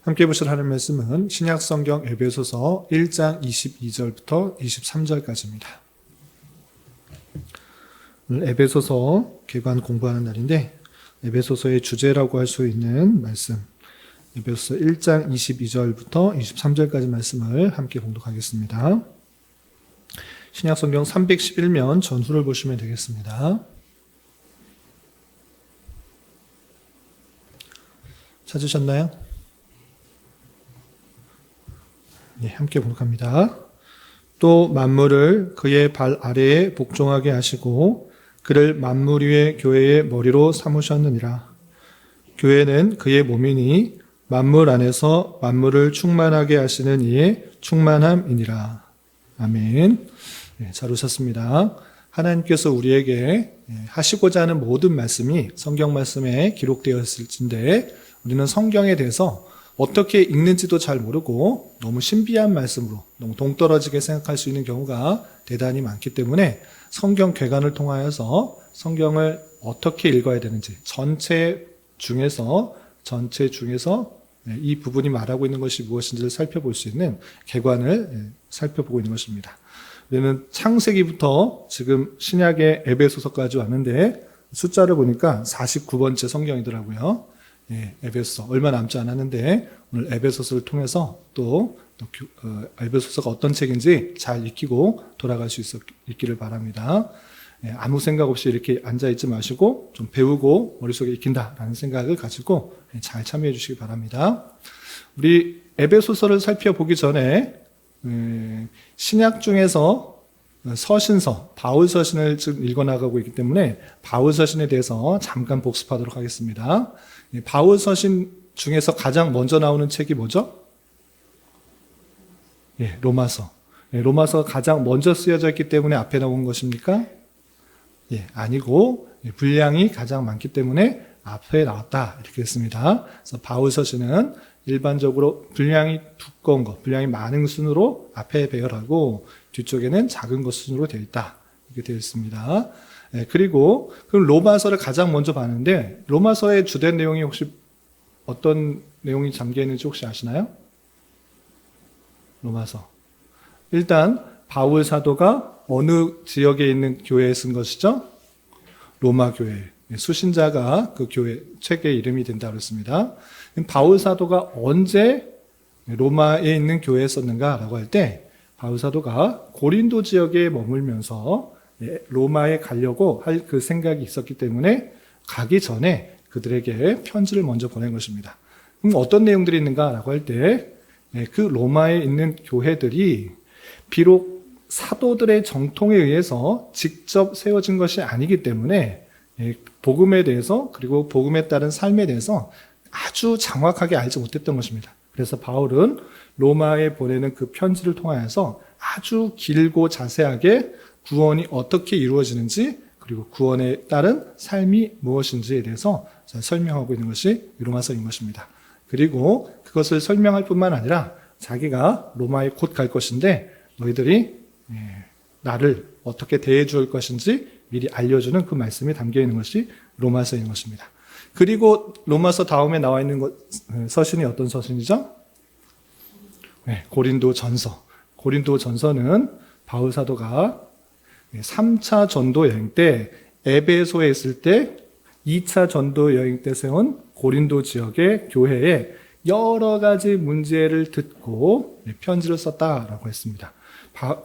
함께 보실 하나님 말씀은 신약성경 에베소서 1장 22절부터 23절까지입니다. 오늘 에베소서 개관 공부하는 날인데 에베소서의 주제라고 할 수 있는 말씀, 에베소서 1장 22절부터 23절까지 말씀을 함께 봉독하겠습니다. 신약성경 311면 전후를 보시면 되겠습니다. 찾으셨나요? 네, 함께 봉독합니다. 또 만물을 그의 발 아래에 복종하게 하시고 그를 만물 위의 교회의 머리로 삼으셨느니라. 교회는 그의 몸이니 만물 안에서 만물을 충만하게 하시는 이의 충만함이니라. 아멘. 네, 잘 오셨습니다. 하나님께서 우리에게 하시고자 하는 모든 말씀이 성경 말씀에 기록되어 있을진데 우리는 성경에 대해서 어떻게 읽는지도 잘 모르고 너무 신비한 말씀으로 너무 동떨어지게 생각할 수 있는 경우가 대단히 많기 때문에 성경 개관을 통하여서 성경을 어떻게 읽어야 되는지 전체 중에서 이 부분이 말하고 있는 것이 무엇인지를 살펴볼 수 있는 개관을 살펴보고 있는 것입니다. 우리는 창세기부터 지금 신약의 에베소서까지 왔는데 숫자를 보니까 49번째 성경이더라고요. 에베소서 얼마 남지 않았는데 오늘 에베소서를 통해서 또 에베소서가 어떤 책인지 잘 익히고 돌아갈 수 있기를 바랍니다. 아무 생각 없이 이렇게 앉아있지 마시고 좀 배우고 머릿속에 익힌다라는 생각을 가지고 잘 참여해 주시기 바랍니다. 우리 에베소서를 살펴보기 전에 신약 중에서 서신서, 바울 서신을 지금 읽어나가고 있기 때문에 바울 서신에 대해서 잠깐 복습하도록 하겠습니다. 바울 서신 중에서 가장 먼저 나오는 책이 뭐죠? 로마서. 로마서가 가장 먼저 쓰여져 있기 때문에 앞에 나온 것입니까? 아니고 분량이 가장 많기 때문에 앞에 나왔다 이렇게 했습니다. 그래서 바울 서신은 일반적으로 분량이 두꺼운 것, 분량이 많은 순으로 앞에 배열하고 뒤쪽에는 작은 것 순으로 되어 있다 이렇게 되어 있습니다. 그리고 그럼 로마서를 가장 먼저 봤는데 로마서의 주된 내용이 혹시 어떤 내용이 담겨 있는지 혹시 아시나요? 로마서. 일단 바울 사도가 어느 지역에 있는 교회에 쓴 것이죠? 로마 교회. 수신자가 그 교회 책의 이름이 된다고 그랬습니다. 바울 사도가 언제 로마에 있는 교회에 썼는가라고 할 때 바울 사도가 고린도 지역에 머물면서 로마에 가려고 할 그 생각이 있었기 때문에 가기 전에 그들에게 편지를 먼저 보낸 것입니다. 그럼 어떤 내용들이 있는가라고 할 때 그 로마에 있는 교회들이 비록 사도들의 정통에 의해서 직접 세워진 것이 아니기 때문에 복음에 대해서 그리고 복음에 따른 삶에 대해서 아주 정확하게 알지 못했던 것입니다. 그래서 바울은 로마에 보내는 그 편지를 통하여서 아주 길고 자세하게 구원이 어떻게 이루어지는지 그리고 구원에 따른 삶이 무엇인지에 대해서 설명하고 있는 것이 로마서인 것입니다. 그리고 그것을 설명할 뿐만 아니라 자기가 로마에 곧 갈 것인데 너희들이 나를 어떻게 대해 줄 것인지 미리 알려주는 그 말씀이 담겨 있는 것이 로마서인 것입니다. 그리고 로마서 다음에 나와 있는 서신이 어떤 서신이죠? 고린도 전서. 고린도 전서는 바울 사도가 3차 전도 여행 때 에베소에 있을 때 2차 전도 여행 때 세운 고린도 지역의 교회에 여러 가지 문제를 듣고 편지를 썼다라고 했습니다.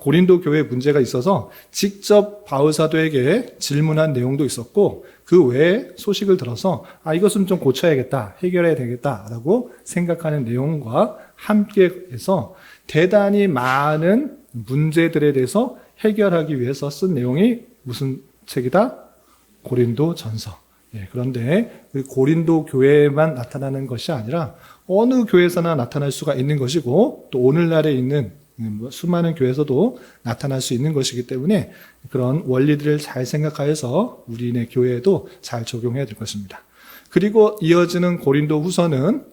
고린도 교회에 문제가 있어서 직접 바울 사도에게 질문한 내용도 있었고 그 외에 소식을 들어서 이것은 좀 고쳐야겠다, 해결해야 되겠다라고 생각하는 내용과 함께 해서 대단히 많은 문제들에 대해서 해결하기 위해서 쓴 내용이 무슨 책이다? 고린도 전서. 그런데 그 고린도 교회에만 나타나는 것이 아니라 어느 교회에서나 나타날 수가 있는 것이고 또 오늘날에 있는 수많은 교회에서도 나타날 수 있는 것이기 때문에 그런 원리들을 잘 생각하여서 우리네 교회에도 잘 적용해야 될 것입니다. 그리고 이어지는 고린도 후서는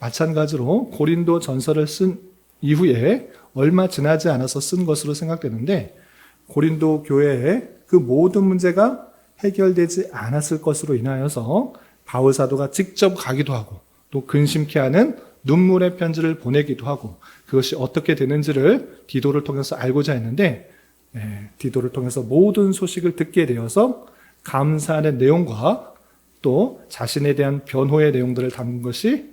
마찬가지로 고린도 전서를 쓴 이후에 얼마 지나지 않아서 쓴 것으로 생각되는데 고린도 교회의 그 모든 문제가 해결되지 않았을 것으로 인하여서 바울 사도가 직접 가기도 하고 또 근심케 하는 눈물의 편지를 보내기도 하고 그것이 어떻게 되는지를 디도를 통해서 알고자 했는데 디도를 통해서 모든 소식을 듣게 되어서 감사하는 내용과 또 자신에 대한 변호의 내용들을 담은 것이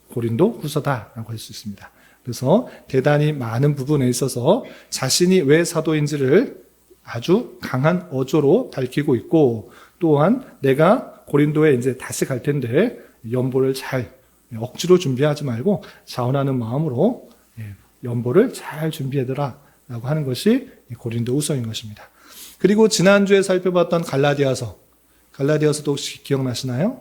고린도 후서다라고 할 수 있습니다. 그래서 대단히 많은 부분에 있어서 자신이 왜 사도인지를 아주 강한 어조로 밝히고 있고 또한 내가 고린도에 이제 다시 갈 텐데 연보를 잘 억지로 준비하지 말고 자원하는 마음으로 연보를 잘 준비해더라 라고 하는 것이 고린도 후서인 것입니다. 그리고 지난주에 살펴봤던 갈라디아서도 혹시 기억나시나요?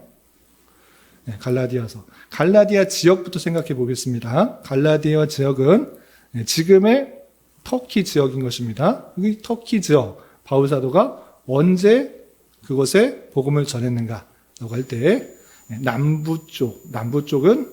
갈라디아서. 갈라디아 지역부터 생각해 보겠습니다. 갈라디아 지역은 지금의 터키 지역인 것입니다. 이 터키 지역, 바울 사도가 언제 그곳에 복음을 전했는가라고 할 때 남부 쪽은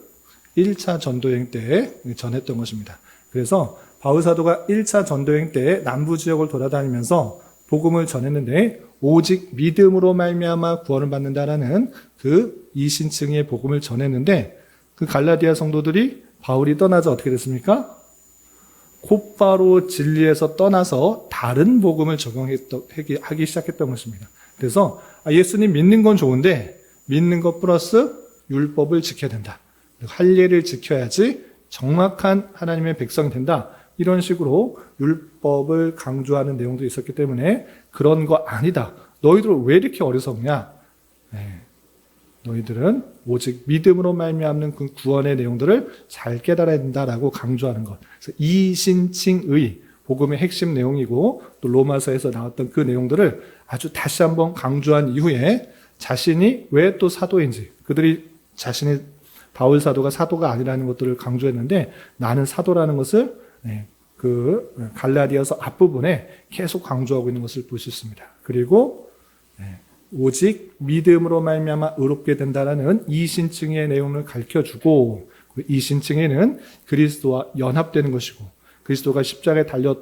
1차 전도여행 때 전했던 것입니다. 그래서 바울 사도가 1차 전도여행 때 남부 지역을 돌아다니면서 복음을 전했는데 오직 믿음으로 말미암아 구원을 받는다라는 그 이신층의 복음을 전했는데 그 갈라디아 성도들이 바울이 떠나자 어떻게 됐습니까? 곧바로 진리에서 떠나서 다른 복음을 적용하기 시작했던 것입니다. 그래서 예수님 믿는 건 좋은데 믿는 것 플러스 율법을 지켜야 된다. 할례를 지켜야지 정확한 하나님의 백성이 된다. 이런 식으로 율법을 강조하는 내용도 있었기 때문에 그런 거 아니다. 너희들은 왜 이렇게 어리석냐? 너희들은 오직 믿음으로 말미암는 그 구원의 내용들을 잘 깨달아야 된다라고 강조하는 것. 그래서 이신칭의 복음의 핵심 내용이고 또 로마서에서 나왔던 그 내용들을 아주 다시 한번 강조한 이후에 자신이 왜 또 사도인지 그들이 자신이 바울 사도가 사도가 아니라는 것들을 강조했는데 나는 사도라는 것을 그 갈라디아서 앞부분에 계속 강조하고 있는 것을 볼 수 있습니다. 그리고 오직 믿음으로 말미암아 의롭게 된다라는 이신칭의 내용을 가르쳐주고 그 이신칭에는 그리스도와 연합되는 것이고 그리스도가 십자가에 달려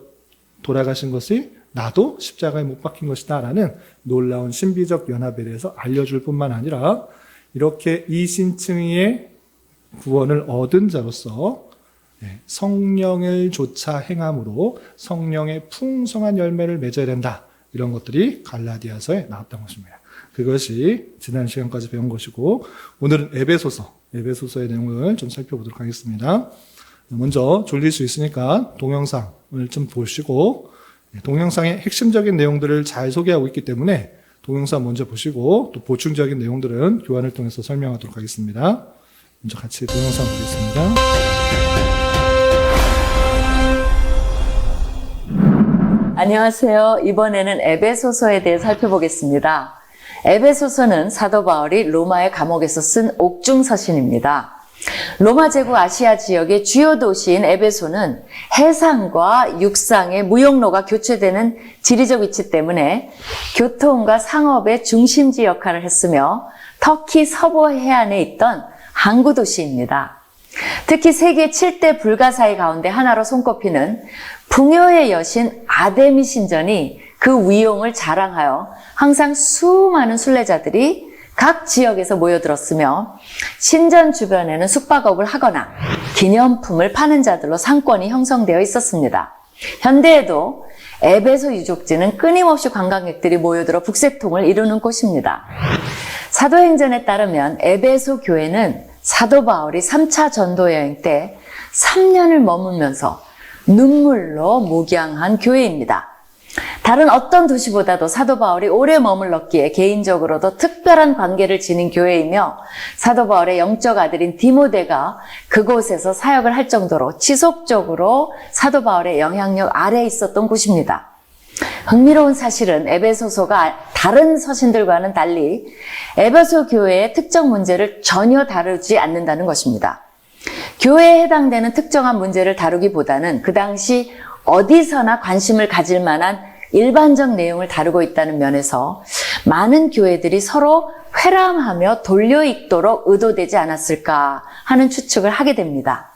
돌아가신 것이 나도 십자가에 못 박힌 것이다 라는 놀라운 신비적 연합에 대해서 알려줄 뿐만 아니라 이렇게 이신층의 구원을 얻은 자로서 성령을 조차 행함으로 성령의 풍성한 열매를 맺어야 된다. 이런 것들이 갈라디아서에 나왔던 것입니다. 그것이 지난 시간까지 배운 것이고 오늘은 에베소서의 내용을 좀 살펴보도록 하겠습니다. 먼저 졸릴 수 있으니까 동영상을 좀 보시고 동영상의 핵심적인 내용들을 잘 소개하고 있기 때문에 동영상 먼저 보시고 또 보충적인 내용들은 교환을 통해서 설명하도록 하겠습니다. 먼저 같이 동영상 보겠습니다. 안녕하세요. 이번에는 에베소서에 대해 살펴보겠습니다. 에베소서는 사도 바울이 로마의 감옥에서 쓴 옥중서신입니다. 로마 제국 아시아 지역의 주요 도시인 에베소는 해상과 육상의 무역로가 교체되는 지리적 위치 때문에 교통과 상업의 중심지 역할을 했으며 터키 서부 해안에 있던 항구 도시입니다. 특히 세계 7대 불가사의 가운데 하나로 손꼽히는 풍요의 여신 아데미 신전이 그 위용을 자랑하여 항상 수많은 순례자들이 각 지역에서 모여들었으며 신전 주변에는 숙박업을 하거나 기념품을 파는 자들로 상권이 형성되어 있었습니다. 현대에도 에베소 유적지는 끊임없이 관광객들이 모여들어 북새통을 이루는 곳입니다. 사도행전에 따르면 에베소 교회는 사도 바울이 3차 전도 여행 때 3년을 머물면서 눈물로 묵양한 교회입니다. 다른 어떤 도시보다도 사도 바울이 오래 머물렀기에 개인적으로도 특별한 관계를 지닌 교회이며 사도 바울의 영적 아들인 디모데가 그곳에서 사역을 할 정도로 지속적으로 사도 바울의 영향력 아래에 있었던 곳입니다. 흥미로운 사실은 에베소서가 다른 서신들과는 달리 에베소 교회의 특정 문제를 전혀 다루지 않는다는 것입니다. 교회에 해당되는 특정한 문제를 다루기보다는 그 당시 어디서나 관심을 가질 만한 일반적 내용을 다루고 있다는 면에서 많은 교회들이 서로 회람하며 돌려 읽도록 의도되지 않았을까 하는 추측을 하게 됩니다.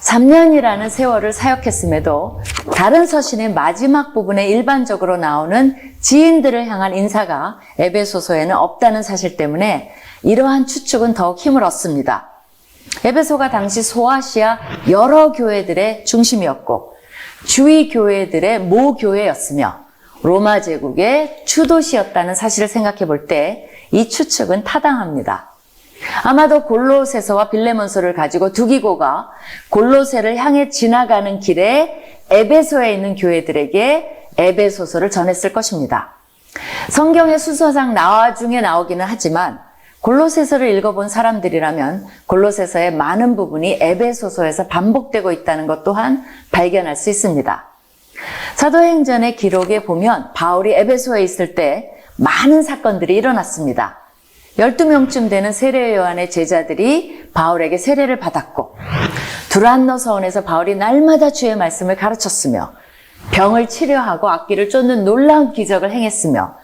3년이라는 세월을 사역했음에도 다른 서신의 마지막 부분에 일반적으로 나오는 지인들을 향한 인사가 에베소서에는 없다는 사실 때문에 이러한 추측은 더욱 힘을 얻습니다. 에베소가 당시 소아시아 여러 교회들의 중심이었고 주위 교회들의 모교회였으며 로마 제국의 주도시였다는 사실을 생각해 볼 때 이 추측은 타당합니다. 아마도 골로새서와 빌레몬서를 가지고 두기고가 골로새를 향해 지나가는 길에 에베소에 있는 교회들에게 에베소서를 전했을 것입니다. 성경의 순서상 나중에 나오기는 하지만 골로새서를 읽어본 사람들이라면 골로새서의 많은 부분이 에베소서에서 반복되고 있다는 것 또한 발견할 수 있습니다. 사도행전의 기록에 보면 바울이 에베소에 있을 때 많은 사건들이 일어났습니다. 12명쯤 되는 세례 요한의 제자들이 바울에게 세례를 받았고 두란노 서원에서 바울이 날마다 주의 말씀을 가르쳤으며 병을 치료하고 악기를 쫓는 놀라운 기적을 행했으며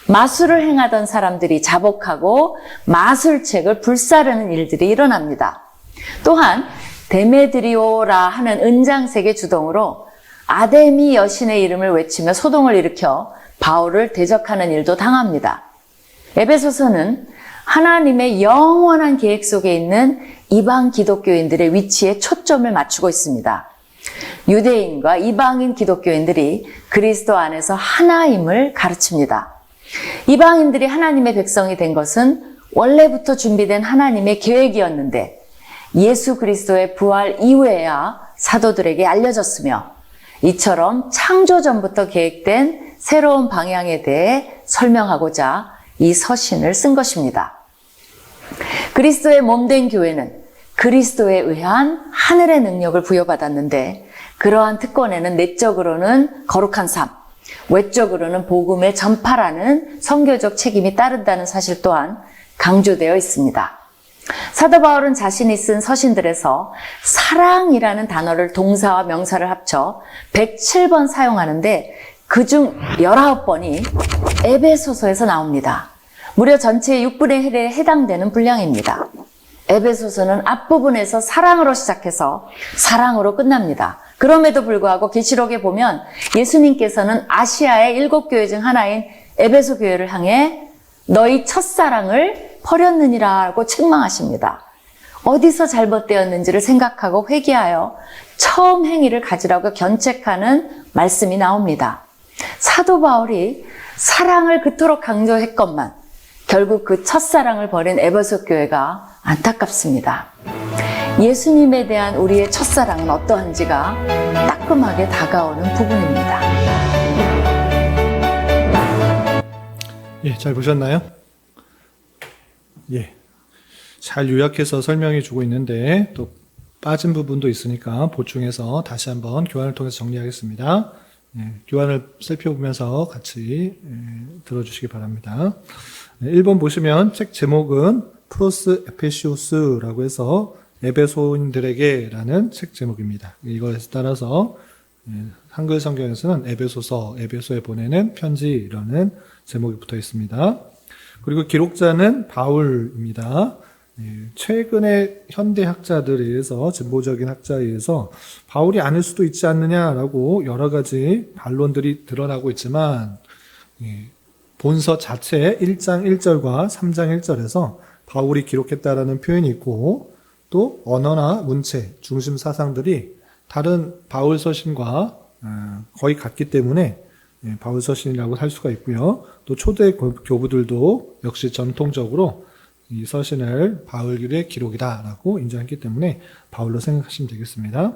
마술을 행하던 사람들이 자복하고 마술책을 불사르는 일들이 일어납니다. 또한 데메드리오라 하는 은장색의 주동으로 아데미 여신의 이름을 외치며 소동을 일으켜 바울을 대적하는 일도 당합니다. 에베소서는 하나님의 영원한 계획 속에 있는 이방 기독교인들의 위치에 초점을 맞추고 있습니다. 유대인과 이방인 기독교인들이 그리스도 안에서 하나임을 가르칩니다. 이방인들이 하나님의 백성이 된 것은 원래부터 준비된 하나님의 계획이었는데 예수 그리스도의 부활 이후에야 사도들에게 알려졌으며 이처럼 창조 전부터 계획된 새로운 방향에 대해 설명하고자 이 서신을 쓴 것입니다. 그리스도의 몸된 교회는 그리스도에 의한 하늘의 능력을 부여받았는데 그러한 특권에는 내적으로는 거룩한 삶, 외적으로는 복음의 전파라는 선교적 책임이 따른다는 사실 또한 강조되어 있습니다. 사도 바울은 자신이 쓴 서신들에서 사랑이라는 단어를 동사와 명사를 합쳐 107번 사용하는데 그중 19번이 에베소서에서 나옵니다. 무려 전체의 6분의 1에 해당되는 분량입니다. 에베소서는 앞부분에서 사랑으로 시작해서 사랑으로 끝납니다. 그럼에도 불구하고 계시록에 보면 예수님께서는 아시아의 7교회 중 하나인 에베소 교회를 향해 너희 첫사랑을 버렸느니라고 책망하십니다. 어디서 잘못되었는지를 생각하고 회개하여 처음 행위를 가지라고 견책하는 말씀이 나옵니다. 사도 바울이 사랑을 그토록 강조했건만 결국 그 첫사랑을 버린 에베소 교회가 안타깝습니다. 예수님에 대한 우리의 첫사랑은 어떠한지가 따끔하게 다가오는 부분입니다. 예, 잘 보셨나요? 예. 잘 요약해서 설명해 주고 있는데 또 빠진 부분도 있으니까 보충해서 다시 한번 교환을 통해서 정리하겠습니다. 예, 교환을 살펴보면서 같이 들어주시기 바랍니다. 1번 보시면 책 제목은 프로스 에페시오스라고 해서 에베소인들에게 라는 책 제목입니다. 이거에 따라서 한글 성경에서는 에베소서, 에베소에 보내는 편지라는 제목이 붙어 있습니다. 그리고 기록자는 바울입니다. 최근의 현대 학자들에 의해서, 진보적인 학자에 의해서 바울이 아닐 수도 있지 않느냐라고 여러 가지 반론들이 드러나고 있지만 본서 자체의 1장 1절과 3장 1절에서 바울이 기록했다라는 표현이 있고 또 언어나 문체, 중심 사상들이 다른 바울 서신과 거의 같기 때문에 바울 서신이라고 할 수가 있고요. 또 초대 교부들도 역시 전통적으로 이 서신을 바울의 기록이다라고 인정했기 때문에 바울로 생각하시면 되겠습니다.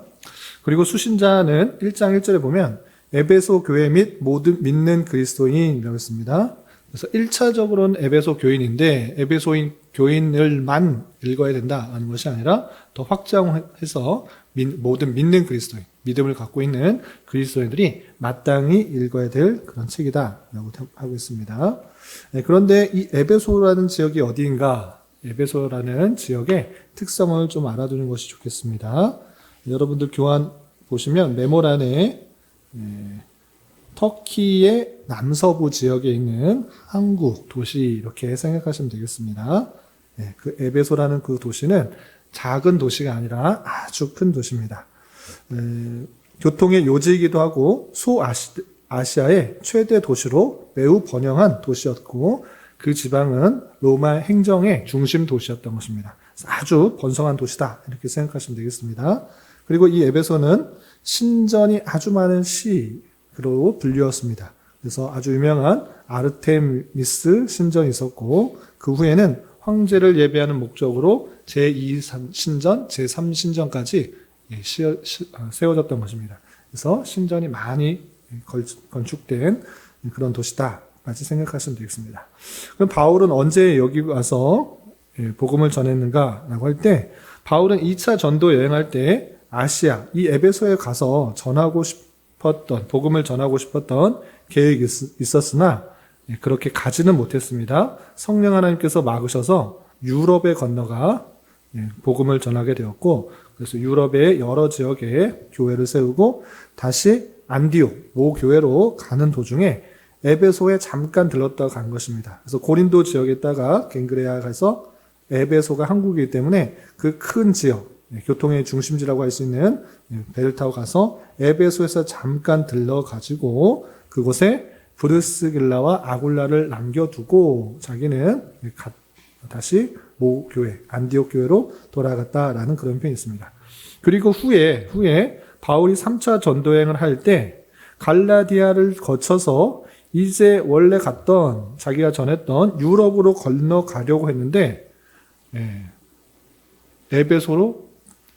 그리고 수신자는 1장 1절에 보면 에베소 교회 및 모든 믿는 그리스도인이라고 했습니다. 그래서 1차적으로는 에베소 교인인데 에베소인 교인을만 읽어야 된다는 것이 아니라 더 확장해서 모든 믿는 그리스도인, 믿음을 갖고 있는 그리스도인들이 마땅히 읽어야 될 그런 책이다라고 하고 있습니다. 그런데 이 에베소라는 지역이 어디인가, 에베소라는 지역의 특성을 좀 알아두는 것이 좋겠습니다. 여러분들 교환 보시면 메모란에 터키의 남서부 지역에 있는 항구, 도시 이렇게 생각하시면 되겠습니다. 그 에베소라는 그 도시는 작은 도시가 아니라 아주 큰 도시입니다. 교통의 요지이기도 하고 소아시아의 최대 도시로 매우 번영한 도시였고 그 지방은 로마 행정의 중심 도시였던 것입니다. 아주 번성한 도시다 이렇게 생각하시면 되겠습니다. 그리고 이 에베소는 신전이 아주 많은 시로 불리웠습니다. 그래서 아주 유명한 아르테미스 신전이 있었고 그 후에는 황제를 예배하는 목적으로 제2신전, 제3신전까지 세워졌던 것입니다. 그래서 신전이 많이 건축된 그런 도시다까지 생각하시면 되겠습니다. 그럼 바울은 언제 여기 와서 복음을 전했는가라고 할 때 바울은 2차 전도 여행할 때 아시아, 이 에베소에 가서 복음을 전하고 싶었던 계획이 있었으나 그렇게 가지는 못했습니다. 성령 하나님께서 막으셔서 유럽에 건너가 복음을 전하게 되었고 그래서 유럽의 여러 지역에 교회를 세우고 다시 안디옥 모 교회로 가는 도중에 에베소에 잠깐 들렀다가 간 것입니다. 그래서 고린도 지역에 있다가 갱그레아 가서 에베소가 한국이기 때문에 그 큰 지역, 교통의 중심지라고 할 수 있는 배를 타고 가서 에베소에서 잠깐 들러가지고 그곳에 브르스길라와 아굴라를 남겨두고 자기는 다시 모 교회, 안디옥 교회로 돌아갔다라는 그런 표현이 있습니다. 그리고 후에 바울이 3차 전도여행을 할 때 갈라디아를 거쳐서 이제 원래 자기가 전했던 유럽으로 건너가려고 했는데 에베소로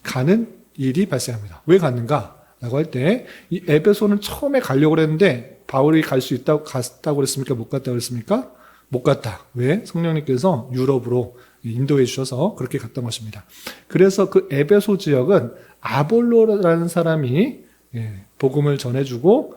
가는 일이 발생합니다. 왜 갔는가? 라고 할 때 이 에베소는 처음에 가려고 했는데 바울이 갔다고 그랬습니까? 못 갔다고 그랬습니까? 못 갔다. 왜? 성령님께서 유럽으로 인도해 주셔서 그렇게 갔던 것입니다. 그래서 그 에베소 지역은 아볼로라는 사람이 복음을 전해주고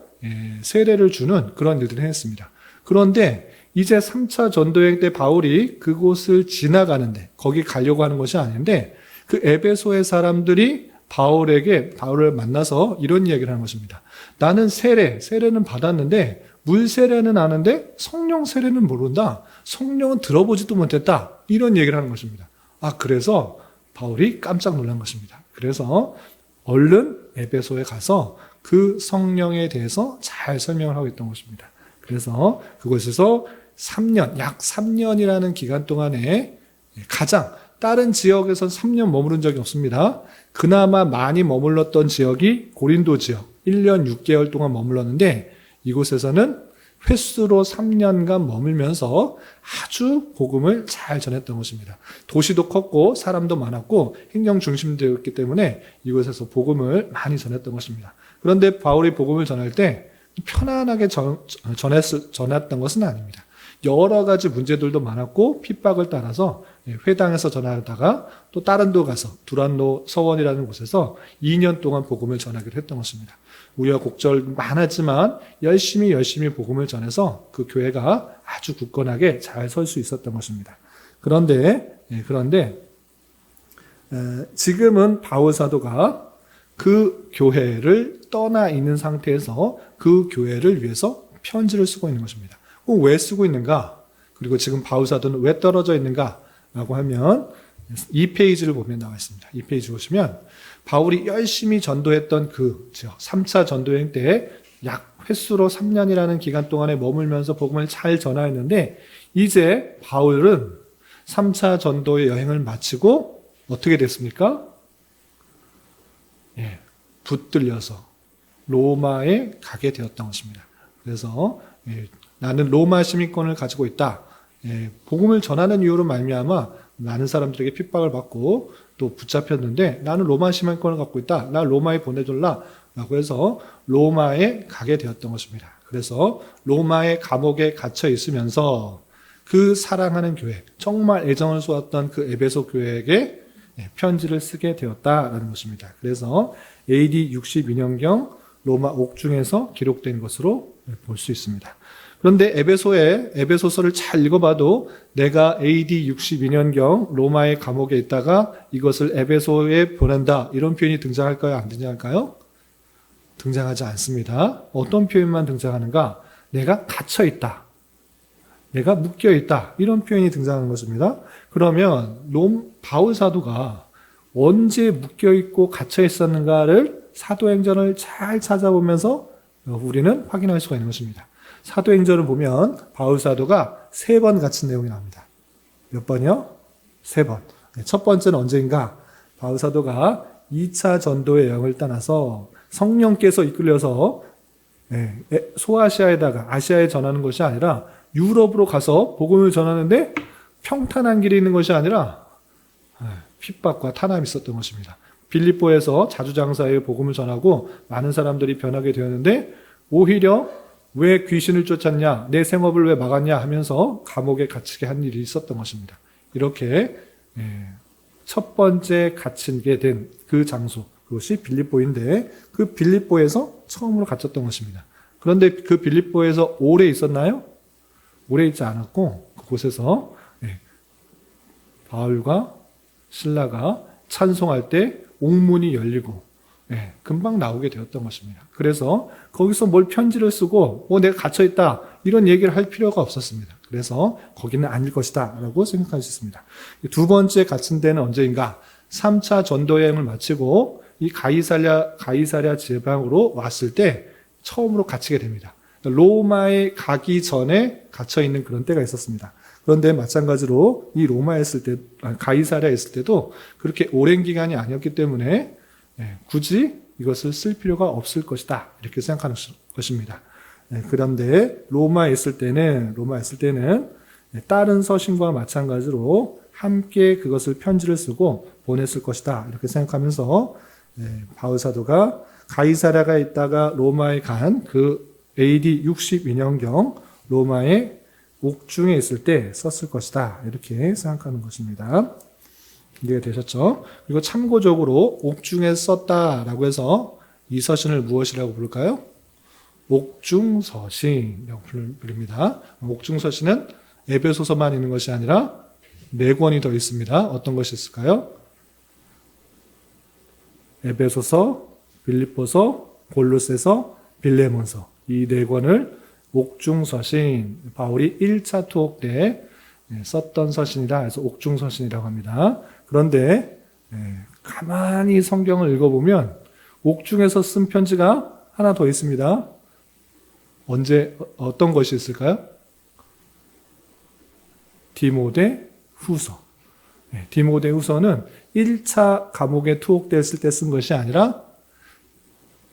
세례를 주는 그런 일들을 했습니다. 그런데 이제 3차 전도여행 때 바울이 그곳을 지나가는데 거기 가려고 하는 것이 아닌데 그 에베소의 사람들이 바울을 만나서 이런 이야기를 하는 것입니다. 나는 세례는 받았는데 물 세례는 아는데 성령 세례는 모른다. 성령은 들어보지도 못했다. 이런 얘기를 하는 것입니다. 그래서 바울이 깜짝 놀란 것입니다. 그래서 얼른 에베소에 가서 그 성령에 대해서 잘 설명을 하고 있던 것입니다. 그래서 그곳에서 약 3년이라는 기간 동안에 다른 지역에서 3년 머무른 적이 없습니다. 그나마 많이 머물렀던 지역이 고린도 지역, 1년 6개월 동안 머물렀는데 이곳에서는 횟수로 3년간 머물면서 아주 복음을 잘 전했던 것입니다. 도시도 컸고 사람도 많았고 행정 중심되었기 때문에 이곳에서 복음을 많이 전했던 것입니다. 그런데 바울이 복음을 전할 때 편안하게 전했던 것은 아닙니다. 여러 가지 문제들도 많았고 핍박을 따라서 회당에서 전하다가 또 다른 데 가서 두란노 서원이라는 곳에서 2년 동안 복음을 전하기로 했던 것입니다. 우여곡절 많았지만 열심히 복음을 전해서 그 교회가 아주 굳건하게 잘 설 수 있었던 것입니다. 그런데 지금은 바울 사도가 그 교회를 떠나 있는 상태에서 그 교회를 위해서 편지를 쓰고 있는 것입니다. 왜 쓰고 있는가? 그리고 지금 바울 사도는 왜 떨어져 있는가? 라고 하면 2페이지를 보면 나와 있습니다. 2페이지 보시면 바울이 열심히 전도했던 그 3차 전도여행 때 약 횟수로 3년이라는 기간 동안에 머물면서 복음을 잘 전하였는데 이제 바울은 3차 전도의 여행을 마치고 어떻게 됐습니까? 붙들려서 로마에 가게 되었던 것입니다. 그래서 나는 로마 시민권을 가지고 있다. 복음을 전하는 이유로 말미암아 많은 사람들에게 핍박을 받고 또 붙잡혔는데 나는 로마 시민권을 갖고 있다. 나 로마에 보내줄라. 라고 해서 로마에 가게 되었던 것입니다. 그래서 로마의 감옥에 갇혀 있으면서 그 사랑하는 교회, 정말 애정을 쏟았던 그 에베소 교회에게 편지를 쓰게 되었다라는 것입니다. 그래서 AD 62년경 로마 옥중에서 기록된 것으로 볼 수 있습니다. 그런데 에베소서를 잘 읽어봐도 내가 AD 62년경 로마의 감옥에 있다가 이것을 에베소에 보낸다 이런 표현이 등장할까요? 안 등장할까요? 등장하지 않습니다. 어떤 표현만 등장하는가? 내가 갇혀있다. 내가 묶여 있다. 이런 표현이 등장하는 것입니다. 그러면 바울 사도가 언제 묶여 있고 갇혀 있었는가를 사도행전을 잘 찾아보면서 우리는 확인할 수가 있는 것입니다. 사도행전을 보면 바울 사도가 3번 갇힌 내용이 나옵니다. 몇 번이요? 3번. 첫 번째는 언제인가? 바울 사도가 2차 전도의 여행을 떠나서 성령께서 이끌려서 소아시아에다가 아시아에 전하는 것이 아니라 유럽으로 가서 복음을 전하는데 평탄한 길이 있는 것이 아니라 핍박과 탄압이 있었던 것입니다. 빌립보에서 자주장사의 복음을 전하고 많은 사람들이 변하게 되었는데 오히려 왜 귀신을 쫓았냐, 내 생업을 왜 막았냐 하면서 감옥에 갇히게 한 일이 있었던 것입니다. 이렇게 첫 번째 갇히게 된 그 장소, 그것이 빌립보인데 그 빌립보에서 처음으로 갇혔던 것입니다. 그런데 그 빌립보에서 오래 있었나요? 오래 있지 않았고 그곳에서 바울과 실라가 찬송할 때 옥문이 열리고 금방 나오게 되었던 것입니다. 그래서 거기서 뭘 편지를 쓰고 내가 갇혀있다 이런 얘기를 할 필요가 없었습니다. 그래서 거기는 아닐 것이다 라고 생각할 수 있습니다. 두 번째 갇힌 데는 언제인가? 3차 전도 여행을 마치고 이 가이사랴 지방으로 왔을 때 처음으로 갇히게 됩니다. 로마에 가기 전에 갇혀있는 그런 때가 있었습니다. 그런데 마찬가지로 이 로마에 있을 때, 가이사랴에 있을 때도 그렇게 오랜 기간이 아니었기 때문에 굳이 이것을 쓸 필요가 없을 것이다. 이렇게 생각하는 것입니다. 그런데 로마에 있을 때는 다른 서신과 마찬가지로 함께 그것을 편지를 쓰고 보냈을 것이다. 이렇게 생각하면서 바울 사도가 가이사랴가 있다가 로마에 간 그 AD 62년경 로마의 옥중에 있을 때 썼을 것이다. 이렇게 생각하는 것입니다. 이해가 되셨죠? 그리고 참고적으로 옥중에 썼다라고 해서 이 서신을 무엇이라고 부를까요? 옥중서신이라고 부릅니다. 옥중서신은 에베소서만 있는 것이 아니라 4권이 더 있습니다. 어떤 것이 있을까요? 에베소서, 빌립보서, 골로새서, 빌레몬서 이 4권을 옥중서신, 바울이 1차 투옥 때 썼던 서신이라 해서 옥중서신이라고 합니다. 그런데 가만히 성경을 읽어보면 옥중에서 쓴 편지가 하나 더 있습니다. 언제 어떤 것이 있을까요? 디모데 후서. 디모데 후서는 1차 감옥에 투옥됐을 때 쓴 것이 아니라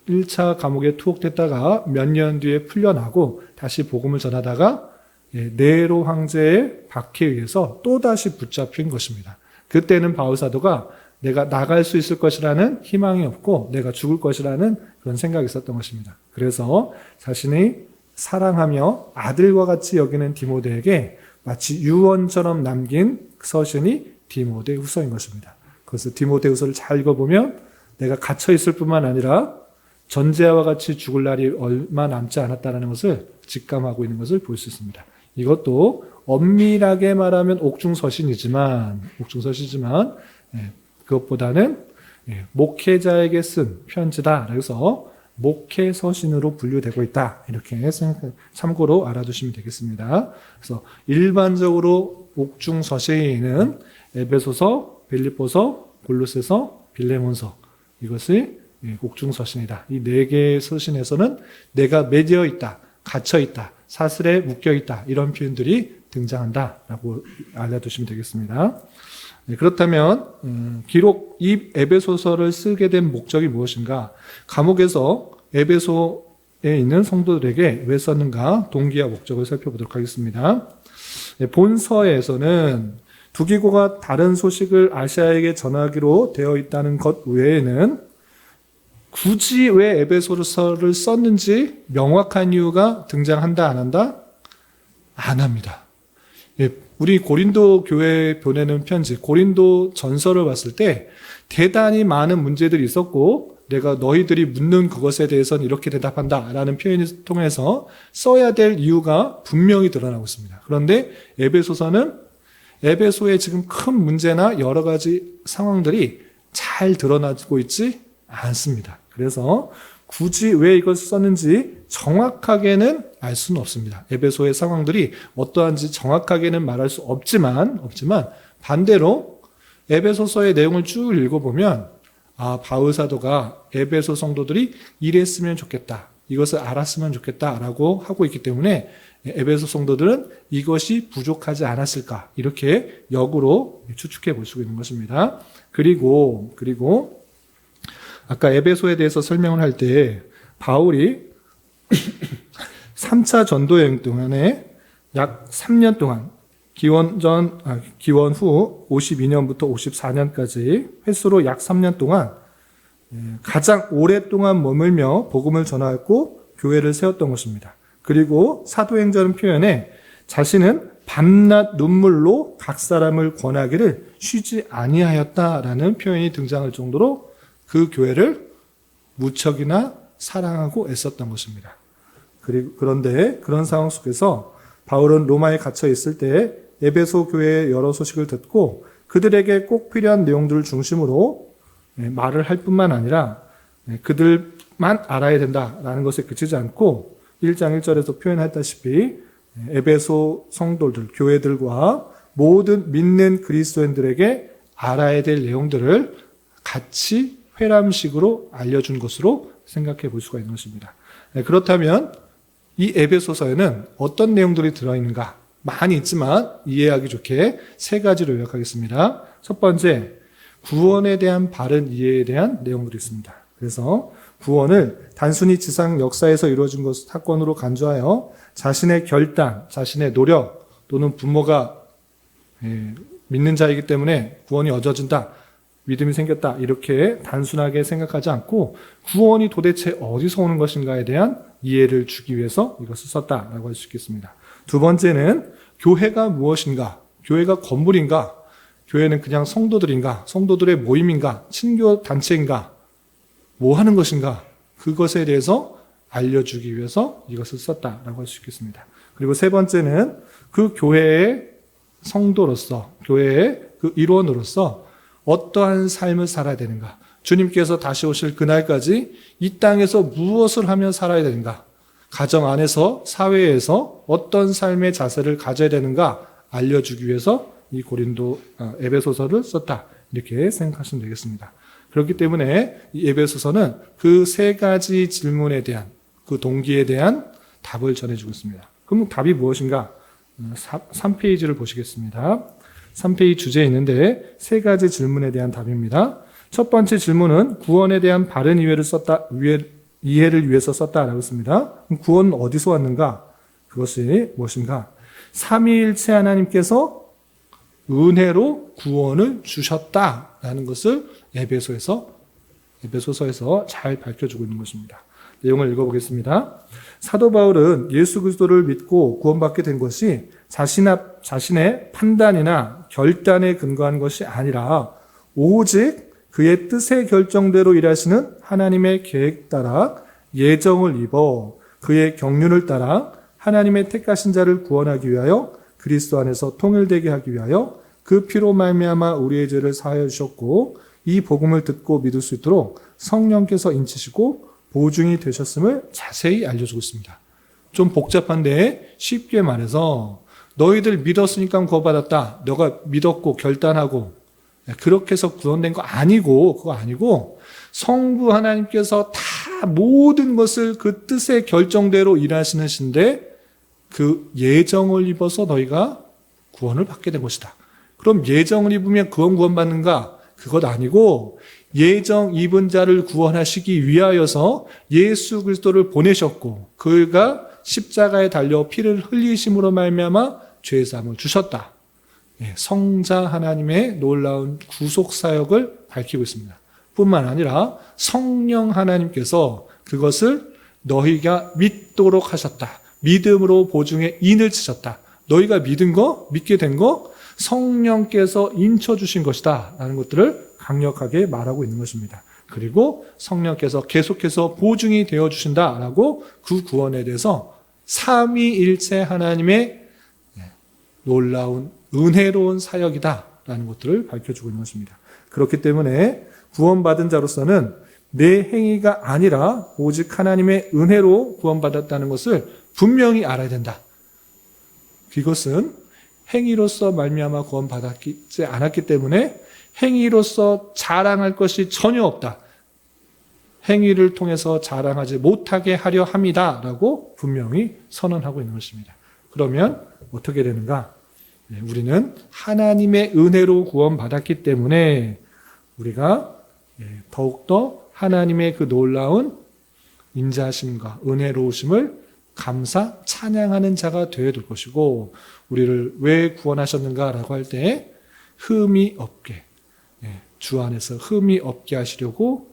1차 감옥에 투옥됐다가 몇 년 뒤에 풀려나고 다시 복음을 전하다가 네로 황제의 박해에 의해서 또다시 붙잡힌 것입니다. 그때는 바울 사도가 내가 나갈 수 있을 것이라는 희망이 없고 내가 죽을 것이라는 그런 생각이 있었던 것입니다. 그래서 자신이 사랑하며 아들과 같이 여기는 디모데에게 마치 유언처럼 남긴 서신이 디모데 후서인 것입니다. 그래서 디모데 후서를 잘 읽어보면 내가 갇혀 있을 뿐만 아니라 전제와 같이 죽을 날이 얼마 남지 않았다는 것을 직감하고 있는 것을 볼 수 있습니다. 이것도 엄밀하게 말하면 옥중서신이지만 그것보다는 목회자에게 쓴 편지다. 그래서 목회서신으로 분류되고 있다. 이렇게 참고로 알아두시면 되겠습니다. 그래서 일반적으로 옥중서신은 에베소서, 빌립보서, 골로새서, 빌레몬서 이것이 옥중서신이다. 이 4개의 서신에서는 내가 매여 있다, 갇혀 있다, 사슬에 묶여 있다 이런 표현들이 등장한다라고 알아두시면 되겠습니다. 그렇다면 기록 이 에베소서를 쓰게 된 목적이 무엇인가? 감옥에서 에베소에 있는 성도들에게 왜 썼는가? 동기와 목적을 살펴보도록 하겠습니다. 본서에서는 두기고가 다른 소식을 아시아에게 전하기로 되어 있다는 것 외에는 굳이 왜 에베소서를 썼는지 명확한 이유가 등장한다 안 한다? 안 합니다. 우리 고린도 교회에 보내는 편지, 고린도 전서를 봤을 때 대단히 많은 문제들이 있었고 내가 너희들이 묻는 그것에 대해서는 이렇게 대답한다라는 표현을 통해서 써야 될 이유가 분명히 드러나고 있습니다. 그런데 에베소서는 에베소에 지금 큰 문제나 여러 가지 상황들이 잘 드러나고 있지 않습니다. 그래서 굳이 왜 이걸 썼는지 정확하게는 알 수는 없습니다. 에베소의 상황들이 어떠한지 정확하게는 말할 수 없지만 반대로 에베소서의 내용을 쭉 읽어보면 바울 사도가 에베소 성도들이 이랬으면 좋겠다, 이것을 알았으면 좋겠다라고 하고 있기 때문에 에베소 성도들은 이것이 부족하지 않았을까, 이렇게 역으로 추측해 볼 수 있는 것입니다. 그리고 아까 에베소에 대해서 설명을 할 때 바울이 3차 전도 여행 동안에 약 3년 동안 기원 후 52년부터 54년까지 횟수로 약 3년 동안 가장 오랫동안 머물며 복음을 전하였고 교회를 세웠던 것입니다. 그리고 사도행전 표현에 자신은 밤낮 눈물로 각 사람을 권하기를 쉬지 아니하였다라는 표현이 등장할 정도로 그 교회를 무척이나 사랑하고 애썼던 것입니다. 그런데 그런 상황 속에서 바울은 로마에 갇혀 있을 때 에베소 교회의 여러 소식을 듣고 그들에게 꼭 필요한 내용들을 중심으로 말을 할 뿐만 아니라 그들만 알아야 된다라는 것에 그치지 않고 1장 1절에서 표현했다시피 에베소 성도들, 교회들과 모든 믿는 그리스도인들에게 알아야 될 내용들을 같이 회람식으로 알려준 것으로 생각해 볼 수가 있는 것입니다. 그렇다면 이 에베소서에는 어떤 내용들이 들어있는가? 많이 있지만 이해하기 좋게 세 가지로 요약하겠습니다. 첫 번째, 구원에 대한 바른 이해에 대한 내용들이 있습니다. 그래서 구원을 단순히 지상 역사에서 이루어진 것 사건으로 간주하여 자신의 결단, 자신의 노력 또는 부모가 믿는 자이기 때문에 구원이 얻어진다, 믿음이 생겼다, 이렇게 단순하게 생각하지 않고 구원이 도대체 어디서 오는 것인가에 대한 이해를 주기 위해서 이것을 썼다라고 할 수 있겠습니다. 두 번째는 교회가 무엇인가, 교회가 건물인가, 교회는 그냥 성도들인가, 성도들의 모임인가, 친교 단체인가, 뭐 하는 것인가, 그것에 대해서 알려주기 위해서 이것을 썼다라고 할 수 있겠습니다. 그리고 세 번째는 그 교회의 성도로서, 교회의 그 일원으로서 어떠한 삶을 살아야 되는가, 주님께서 다시 오실 그날까지 이 땅에서 무엇을 하며 살아야 되는가, 가정 안에서, 사회에서 어떤 삶의 자세를 가져야 되는가 알려주기 위해서 이 에베소서를 썼다, 이렇게 생각하시면 되겠습니다. 그렇기 때문에 이 에베소서는 그 세 가지 질문에 대한, 그 동기에 대한 답을 전해주고 있습니다. 그럼 답이 무엇인가? 3페이지를 보시겠습니다. 3페이지 주제에 있는데 세 가지 질문에 대한 답입니다. 첫 번째 질문은 구원에 대한 바른 이해를 위해서 썼다라고 했습니다. 구원은 어디서 왔는가? 그것이 무엇인가? 삼위일체 하나님께서 은혜로 구원을 주셨다라는 것을 에베소서에서 잘 밝혀주고 있는 것입니다. 내용을 읽어보겠습니다. 사도 바울은 예수 그리스도를 믿고 구원받게 된 것이 자신의 판단이나 결단에 근거한 것이 아니라 오직 그의 뜻의 결정대로 일하시는 하나님의 계획 따라 예정을 입어 그의 경륜을 따라 하나님의 택하신 자를 구원하기 위하여 그리스도 안에서 통일되게 하기 위하여 그 피로 말미암아 우리의 죄를 사하여 주셨고 이 복음을 듣고 믿을 수 있도록 성령께서 인치시고 보증이 되셨음을 자세히 알려주고 있습니다. 좀 복잡한데 쉽게 말해서 너희들 믿었으니까 구원받았다, 너가 믿었고 결단하고 그렇게 해서 구원된 거 아니고, 그거 아니고 성부 하나님께서 다 모든 것을 그 뜻의 결정대로 일하시는 신데 그 예정을 입어서 너희가 구원을 받게 된 것이다. 그럼 예정을 입으면 구원받는가? 그것 아니고 예정 입은 자를 구원하시기 위하여서 예수 그리스도를 보내셨고 그가 십자가에 달려 피를 흘리심으로 말미암아 죄사함을 주셨다. 성자 하나님의 놀라운 구속 사역을 밝히고 있습니다. 뿐만 아니라 성령 하나님께서 그것을 너희가 믿도록 하셨다. 믿음으로 보증에 인을 치셨다. 너희가 믿게 된 거 성령께서 인쳐주신 것이다 라는 것들을 강력하게 말하고 있는 것입니다. 그리고 성령께서 계속해서 보증이 되어주신다라고 그 구원에 대해서 삼위일체 하나님의 놀라운 은혜로운 사역이다라는 것들을 밝혀주고 있는 것입니다. 그렇기 때문에 구원받은 자로서는 내 행위가 아니라 오직 하나님의 은혜로 구원받았다는 것을 분명히 알아야 된다. 그것은 행위로서 말미암아 구원받지 않았기 때문에 행위로서 자랑할 것이 전혀 없다. 행위를 통해서 자랑하지 못하게 하려 함이다라고 분명히 선언하고 있는 것입니다. 그러면 어떻게 되는가? 우리는 하나님의 은혜로 구원받았기 때문에 우리가 더욱더 하나님의 그 놀라운 인자하심과 은혜로우심을 감사, 찬양하는 자가 되어야 될 것이고, 우리를 왜 구원하셨는가라고 할 때 흠이 없게, 주 안에서 흠이 없게 하시려고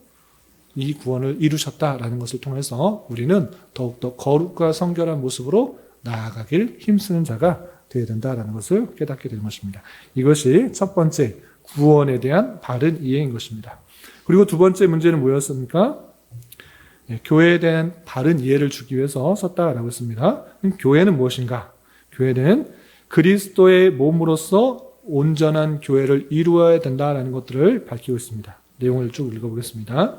이 구원을 이루셨다라는 것을 통해서 우리는 더욱더 거룩과 성결한 모습으로 나아가길 힘쓰는 자가 되어야 된다라는 것을 깨닫게 되는 것입니다. 이것이 첫 번째 구원에 대한 바른 이해인 것입니다. 그리고 두 번째 문제는 뭐였습니까? 교회에 대한 바른 이해를 주기 위해서 썼다라고 했습니다. 교회는 무엇인가? 교회는 그리스도의 몸으로서 온전한 교회를 이루어야 된다라는 것들을 밝히고 있습니다. 내용을 쭉 읽어보겠습니다.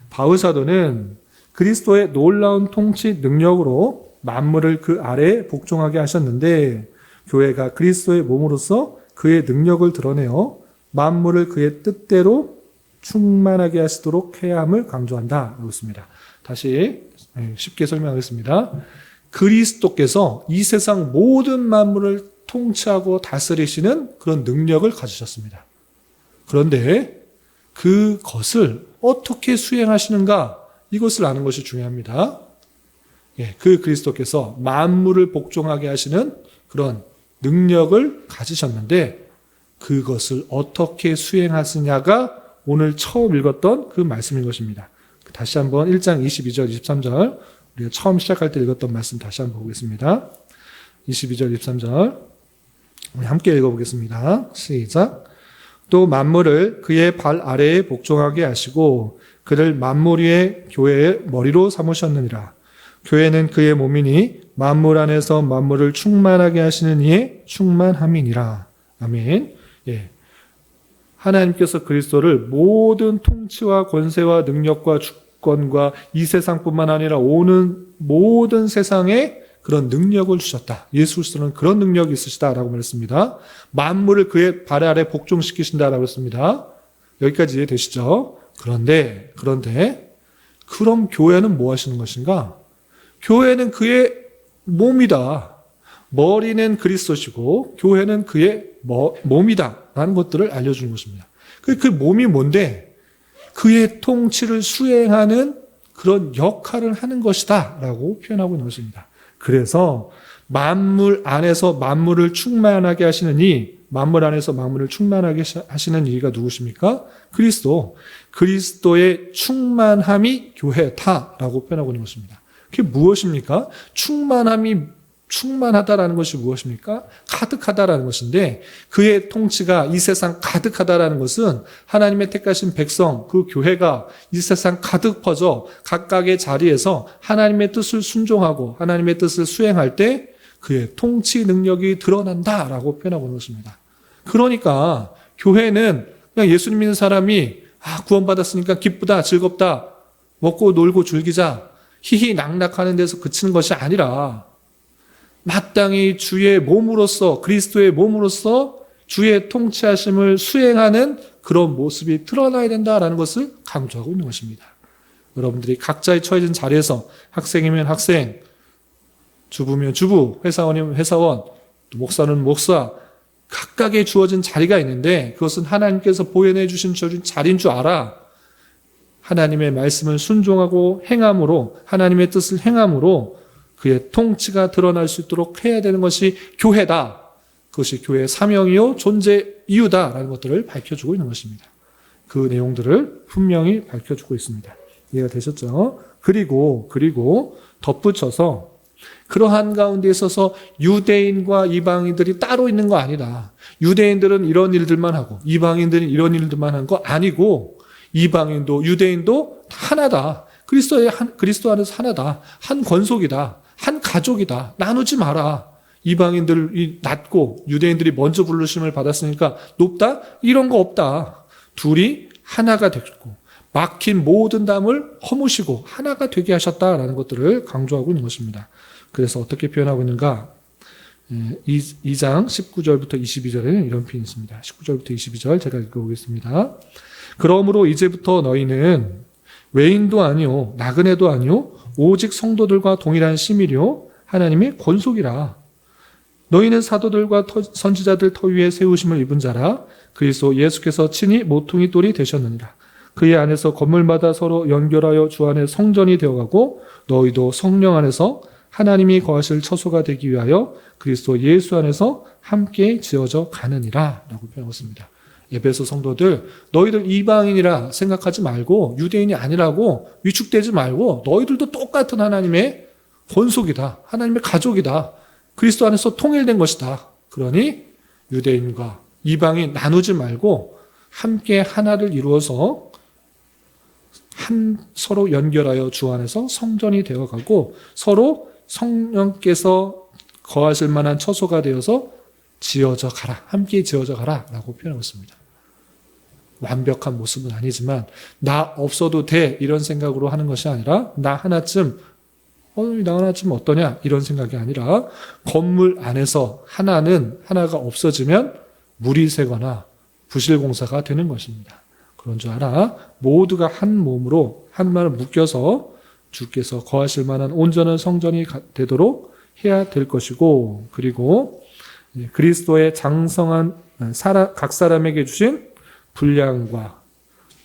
바울 사도는 그리스도의 놀라운 통치 능력으로 만물을 그 아래에 복종하게 하셨는데, 교회가 그리스도의 몸으로서 그의 능력을 드러내어 만물을 그의 뜻대로 충만하게 하시도록 해야 함을 강조한다라고 했습니다. 다시 쉽게 설명하겠습니다. 그리스도께서 이 세상 모든 만물을 통치하고 다스리시는 그런 능력을 가지셨습니다. 그런데 그것을 어떻게 수행하시는가, 이것을 아는 것이 중요합니다. 그 그리스도께서 만물을 복종하게 하시는 그런 능력을 가지셨는데 그것을 어떻게 수행하시냐가 오늘 처음 읽었던 그 말씀인 것입니다. 다시 한번 1장 22절, 23절 우리가 처음 시작할 때 읽었던 말씀 다시 한번 보겠습니다. 22절, 23절 우리 함께 읽어보겠습니다. 시작. 또 만물을 그의 발 아래에 복종하게 하시고 그를 만물 위에 교회의 머리로 삼으셨느니라. 교회는 그의 몸이니 만물 안에서 만물을 충만하게 하시는 이의 충만함이니라. 아멘. 하나님께서 그리스도를 모든 통치와 권세와 능력과 주권과 이 세상뿐만 아니라 오는 모든 세상에 그런 능력을 주셨다. 예수 그리스도는 그런 능력이 있으시다라고 말했습니다. 만물을 그의 발 아래 복종시키신다라고 했습니다. 여기까지 이해되시죠? 그런데 그럼 교회는 뭐 하시는 것인가? 교회는 그의 몸이다. 머리는 그리스도시고 교회는 그의 몸이다라는 것들을 알려주는 것입니다. 그 몸이 뭔데? 그의 통치를 수행하는 그런 역할을 하는 것이다라고 표현하고 있는 것입니다. 그래서 만물 안에서 만물을 충만하게 하시는 만물 안에서 만물을 충만하게 하시는 이가 누구십니까? 그리스도의 충만함이 교회다라고 표현하고 있는 것입니다. 그게 무엇입니까? 충만하다라는 것이 무엇입니까? 가득하다라는 것인데, 그의 통치가 이 세상 가득하다라는 것은 하나님의 택하신 백성, 그 교회가 이 세상 가득 퍼져 각각의 자리에서 하나님의 뜻을 순종하고 하나님의 뜻을 수행할 때 그의 통치 능력이 드러난다라고 표현하고 있는 것입니다. 그러니까 교회는 그냥 예수님 믿는 사람이 구원받았으니까 기쁘다, 즐겁다, 먹고 놀고 즐기자, 희희낙낙하는 데서 그치는 것이 아니라 마땅히 주의 몸으로서, 그리스도의 몸으로서 주의 통치하심을 수행하는 그런 모습이 드러나야 된다라는 것을 강조하고 있는 것입니다. 여러분들이 각자의 처해진 자리에서 학생이면 학생, 주부면 주부, 회사원이면 회사원, 또 목사는 목사, 각각의 주어진 자리가 있는데 그것은 하나님께서 보여내 주신 자리인 줄 알아. 하나님의 말씀을 순종하고 행함으로, 하나님의 뜻을 행함으로 그의 통치가 드러날 수 있도록 해야 되는 것이 교회다. 그것이 교회의 사명이요 존재 이유다라는 것들을 밝혀주고 있는 것입니다. 그 내용들을 분명히 밝혀주고 있습니다. 이해가 되셨죠? 그리고 덧붙여서 그러한 가운데 있어서 유대인과 이방인들이 따로 있는 거 아니다. 유대인들은 이런 일들만 하고 이방인들은 이런 일들만 하는 거 아니고, 이방인도 유대인도 하나다. 그리스도 안에서 하나다. 한 권속이다. 한 가족이다. 나누지 마라. 이방인들이 낮고 유대인들이 먼저 부르심을 받았으니까 높다? 이런 거 없다. 둘이 하나가 됐고 막힌 모든 담을 허무시고 하나가 되게 하셨다라는 것들을 강조하고 있는 것입니다. 그래서 어떻게 표현하고 있는가? 2장 19절부터 22절에는 이런 표현이 있습니다. 19절부터 22절 제가 읽어보겠습니다. 그러므로 이제부터 너희는 외인도 아니요 나그네도 아니요 오직 성도들과 동일한 시민이요 하나님의 권속이라. 너희는 사도들과 선지자들 터 위에 세우심을 입은 자라. 그리스도 예수께서 친히 모퉁이 돌이 되셨느니라. 그의 안에서 건물마다 서로 연결하여 주 안에 성전이 되어가고 너희도 성령 안에서 하나님이 거하실 처소가 되기 위하여 그리스도 예수 안에서 함께 지어져 가느니라 라고 표현했습니다. 에베소 성도들, 너희들 이방인이라 생각하지 말고 유대인이 아니라고 위축되지 말고 너희들도 똑같은 하나님의 권속이다. 하나님의 가족이다. 그리스도 안에서 통일된 것이다. 그러니 유대인과 이방인 나누지 말고 함께 하나를 이루어서 서로 연결하여 주 안에서 성전이 되어가고 서로 성령께서 거하실 만한 처소가 되어서 지어져 가라. 함께 지어져 가라 라고 표현하고 있습니다. 완벽한 모습은 아니지만 나 없어도 돼 이런 생각으로 하는 것이 아니라 나 하나쯤 어떠냐 이런 생각이 아니라 건물 안에서 하나가 없어지면 물이 새거나 부실공사가 되는 것입니다. 그런 줄 알아. 모두가 한 몸으로 한 말을 묶여서 주께서 거하실 만한 온전한 성전이 되도록 해야 될 것이고, 그리고 그리스도의 장성한 각 사람에게 주신 분량과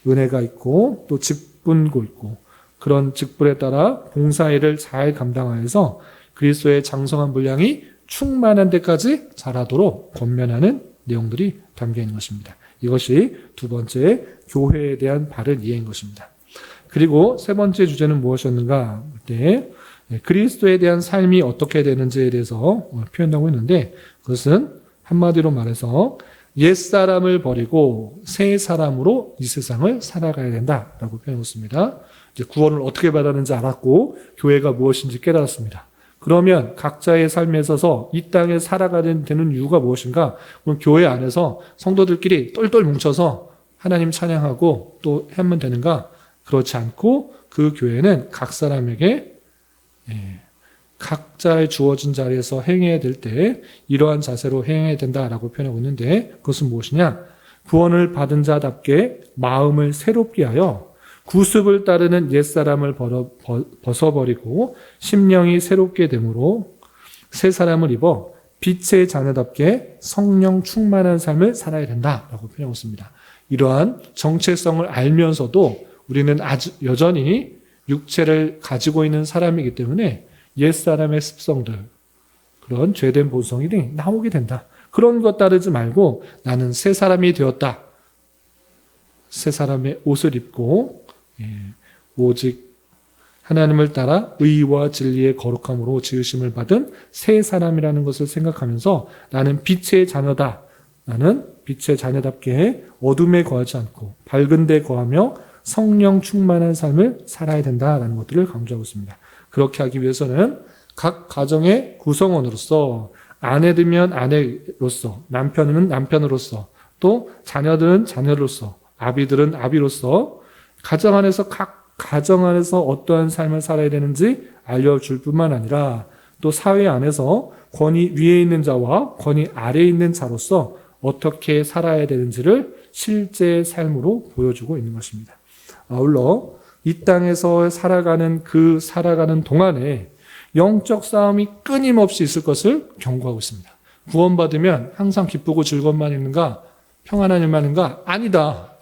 은혜가 있고 또 직분고 있고 그런 직분에 따라 봉사일을 잘 감당하여서 그리스도의 장성한 분량이 충만한 데까지 자라도록 권면하는 내용들이 담겨 있는 것입니다. 이것이 두 번째 교회에 대한 바른 이해인 것입니다. 그리고 세 번째 주제는 무엇이었는가? 그때 그리스도에 대한 삶이 어떻게 되는지에 대해서 표현하고 있는데 그것은 한마디로 말해서 옛사람을 버리고 새 사람으로 이 세상을 살아가야 된다라고 표현했습니다. 이제 구원을 어떻게 받았는지 알았고 교회가 무엇인지 깨달았습니다. 그러면 각자의 삶에 있어서 이 땅에 살아가야 되는 이유가 무엇인가? 그럼 교회 안에서 성도들끼리 똘똘 뭉쳐서 하나님 찬양하고 또 하면 되는가? 그렇지 않고 그 교회는 각 사람에게 각자의 주어진 자리에서 행해야 될 때 이러한 자세로 행해야 된다라고 표현하고 있는데 그것은 무엇이냐? 구원을 받은 자답게 마음을 새롭게 하여 구습을 따르는 옛사람을 벗어버리고 심령이 새롭게 되므로 새 사람을 입어 빛의 자녀답게 성령 충만한 삶을 살아야 된다라고 표현하고 있습니다. 이러한 정체성을 알면서도 우리는 아주 여전히 육체를 가지고 있는 사람이기 때문에 옛사람의 습성들, 그런 죄된 본성이 나오게 된다. 그런 것 따르지 말고 나는 새 사람이 되었다. 새 사람의 옷을 입고 오직 하나님을 따라 의와 진리의 거룩함으로 지으심을 받은 새 사람이라는 것을 생각하면서 나는 빛의 자녀다. 나는 빛의 자녀답게 어둠에 거하지 않고 밝은 데 거하며 성령 충만한 삶을 살아야 된다라는 것들을 강조하고 있습니다. 그렇게 하기 위해서는 각 가정의 구성원으로서 아내들면 아내로서 남편은 남편으로서 또 자녀들은 자녀로서 아비들은 아비로서 가정 안에서 각 가정 안에서 어떠한 삶을 살아야 되는지 알려줄 뿐만 아니라 또 사회 안에서 권위 위에 있는 자와 권위 아래에 있는 자로서 어떻게 살아야 되는지를 실제 삶으로 보여주고 있는 것입니다. 아울러 이 땅에서 살아가는 동안에 영적 싸움이 끊임없이 있을 것을 경고하고 있습니다. 구원받으면 항상 기쁘고 즐거움만 있는가? 평안한 일만 있는가? 아니다.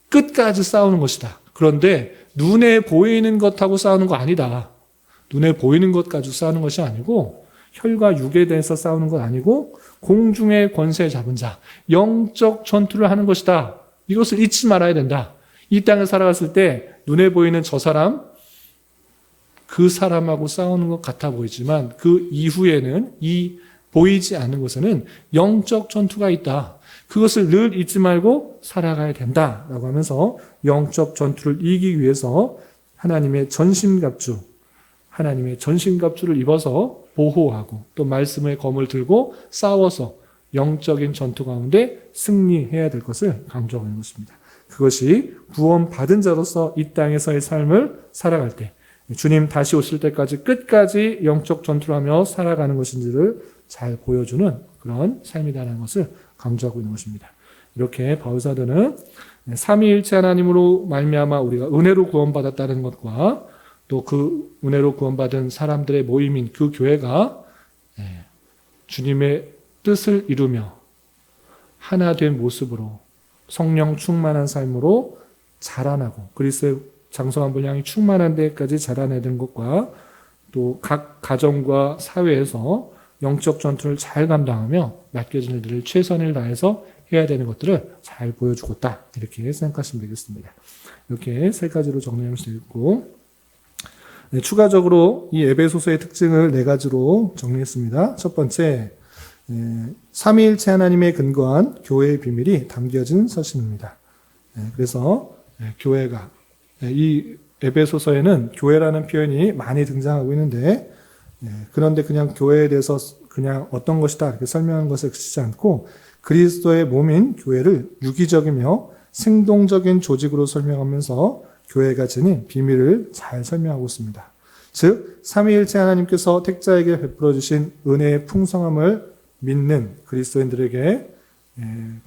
끝까지 싸우는 것이다. 그런데 눈에 보이는 것하고 싸우는 거 아니다. 눈에 보이는 것 가지고 싸우는 것이 아니고 혈과 육에 대해서 싸우는 것 아니고 공중의 권세 잡은 자, 영적 전투를 하는 것이다. 이것을 잊지 말아야 된다. 이 땅에 살아갔을 때 눈에 보이는 저 사람, 그 사람하고 싸우는 것 같아 보이지만 그 이후에는 이 보이지 않는 곳에는 영적 전투가 있다. 그것을 늘 잊지 말고 살아가야 된다라고 하면서 영적 전투를 이기기 위해서 하나님의 전신갑주를 입어서 보호하고 또 말씀의 검을 들고 싸워서 영적인 전투 가운데 승리해야 될 것을 강조하고 있는 것입니다. 그것이 구원받은 자로서 이 땅에서의 삶을 살아갈 때 주님 다시 오실 때까지 끝까지 영적 전투를 하며 살아가는 것인지를 잘 보여주는 그런 삶이다라는 것을 강조하고 있는 것입니다. 이렇게 바울사도는 삼위일체 하나님으로 말미암아 우리가 은혜로 구원받았다는 것과 또 그 은혜로 구원받은 사람들의 모임인 그 교회가 주님의 뜻을 이루며 하나 된 모습으로 성령 충만한 삶으로 자라나고 그리스도의 장성한 분량이 충만한 데까지 자라나야 되는 것과 또 각 가정과 사회에서 영적 전투를 잘 감당하며 맡겨진 일들을 최선을 다해서 해야 되는 것들을 잘 보여주고 있다. 이렇게 생각하시면 되겠습니다. 이렇게 세 가지로 정리할 수 있고 추가적으로 이 에베소서의 특징을 네 가지로 정리했습니다. 첫 번째, 삼위일체 하나님의 근거한 교회의 비밀이 담겨진 서신입니다. 그래서 교회가 이 에베소서에는 교회라는 표현이 많이 등장하고 있는데 그런데 그냥 교회에 대해서 그냥 어떤 것이다 이렇게 설명하는 것을 그치지 않고 그리스도의 몸인 교회를 유기적이며 생동적인 조직으로 설명하면서 교회가 지닌 비밀을 잘 설명하고 있습니다. 즉 삼위일체 하나님께서 택자에게 베풀어 주신 은혜의 풍성함을 믿는 그리스도인들에게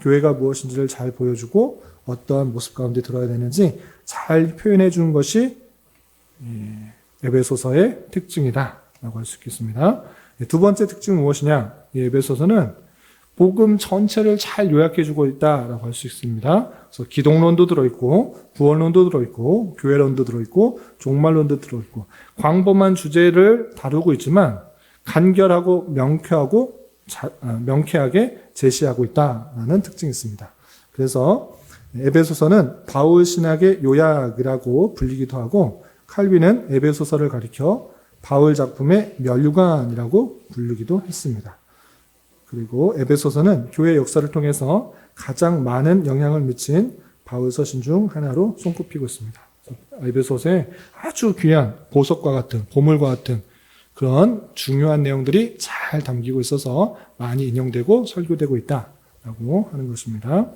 교회가 무엇인지를 잘 보여주고 어떠한 모습 가운데 들어야 되는지 잘 표현해 주는 것이 에베소서의 특징이다라고 할 수 있겠습니다. 두 번째 특징은 무엇이냐? 이 에베소서는 복음 전체를 잘 요약해주고 있다라고 할 수 있습니다. 그래서 기독론도 들어있고 구원론도 들어있고 교회론도 들어있고 종말론도 들어있고 광범한 주제를 다루고 있지만 간결하고 명쾌하게 제시하고 있다라는 특징이 있습니다. 그래서 에베소서는 바울 신학의 요약이라고 불리기도 하고 칼빈은 에베소서를 가리켜 바울 작품의 면류관이라고 부르기도 했습니다. 그리고 에베소서는 교회 역사를 통해서 가장 많은 영향을 미친 바울 서신 중 하나로 손꼽히고 있습니다. 에베소서에 아주 귀한 보석과 같은 보물과 같은 그런 중요한 내용들이 잘 담기고 있어서 많이 인용되고 설교되고 있다라고 하는 것입니다.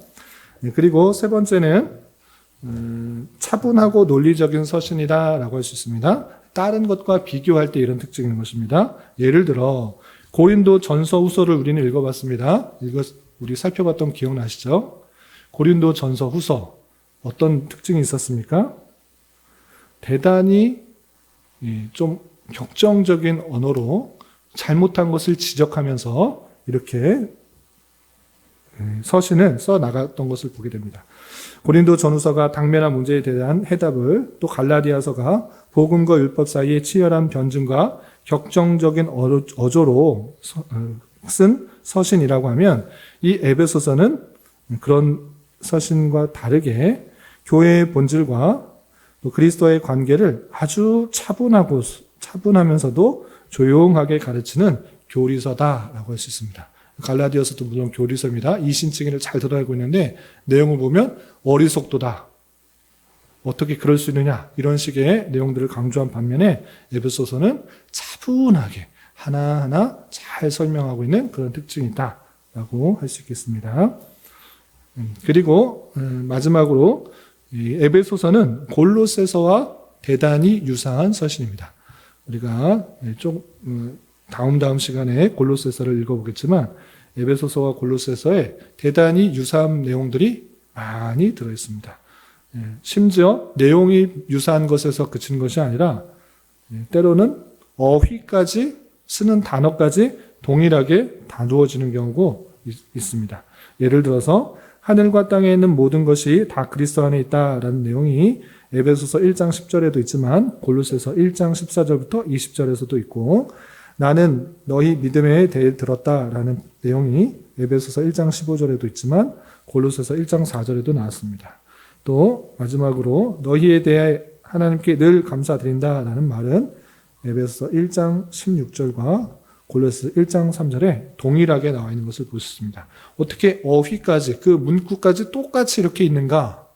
그리고 세 번째는 차분하고 논리적인 서신이다라고 할 수 있습니다. 다른 것과 비교할 때 이런 특징이 있는 것입니다. 예를 들어 고린도 전서 후서를 우리는 읽어봤습니다. 우리 살펴봤던 기억나시죠? 고린도 전서 후서 어떤 특징이 있었습니까? 대단히 좀 격정적인 언어로 잘못한 것을 지적하면서 이렇게 서신을 써 나갔던 것을 보게 됩니다. 고린도 전후서가 당면한 문제에 대한 해답을, 또 갈라디아서가 복음과 율법 사이의 치열한 변증과 격정적인 어조로 쓴 서신이라고 하면 이 에베소서는 그런 서신과 다르게 교회의 본질과 또 그리스도의 관계를 아주 차분하면서도 조용하게 가르치는 교리서다라고 할 수 있습니다. 갈라디아서도 물론 교리서입니다. 이신칭의를 잘 드러내고 있는데 내용을 보면 어리석도다. 어떻게 그럴 수 있느냐 이런 식의 내용들을 강조한 반면에 에베소서는 차분하게 하나하나 잘 설명하고 있는 그런 특징이 있다라고 할 수 있겠습니다. 그리고 마지막으로 이 에베소서는 골로새서와 대단히 유사한 서신입니다. 우리가 좀 다음 시간에 골로새서를 읽어보겠지만 에베소서와 골로새서에 대단히 유사한 내용들이 많이 들어있습니다. 심지어 내용이 유사한 것에서 그치는 것이 아니라 때로는 어휘까지 쓰는 단어까지 동일하게 다루어지는 경우가 있습니다. 예를 들어서 하늘과 땅에 있는 모든 것이 다 그리스도 안에 있다라는 내용이 에베소서 1장 10절에도 있지만 골로새서 1장 14절부터 20절에서도 있고 나는 너희 믿음에 대해 들었다라는 내용이 에베소서 1장 15절에도 있지만 골로새서 1장 4절에도 나왔습니다. 또 마지막으로 너희에 대해 하나님께 늘 감사드린다라는 말은 에베소서 1장 16절과 골로새서 1장 3절에 동일하게 나와 있는 것을 볼 수 있습니다. 어떻게 어휘까지 그 문구까지 똑같이 이렇게 있는가?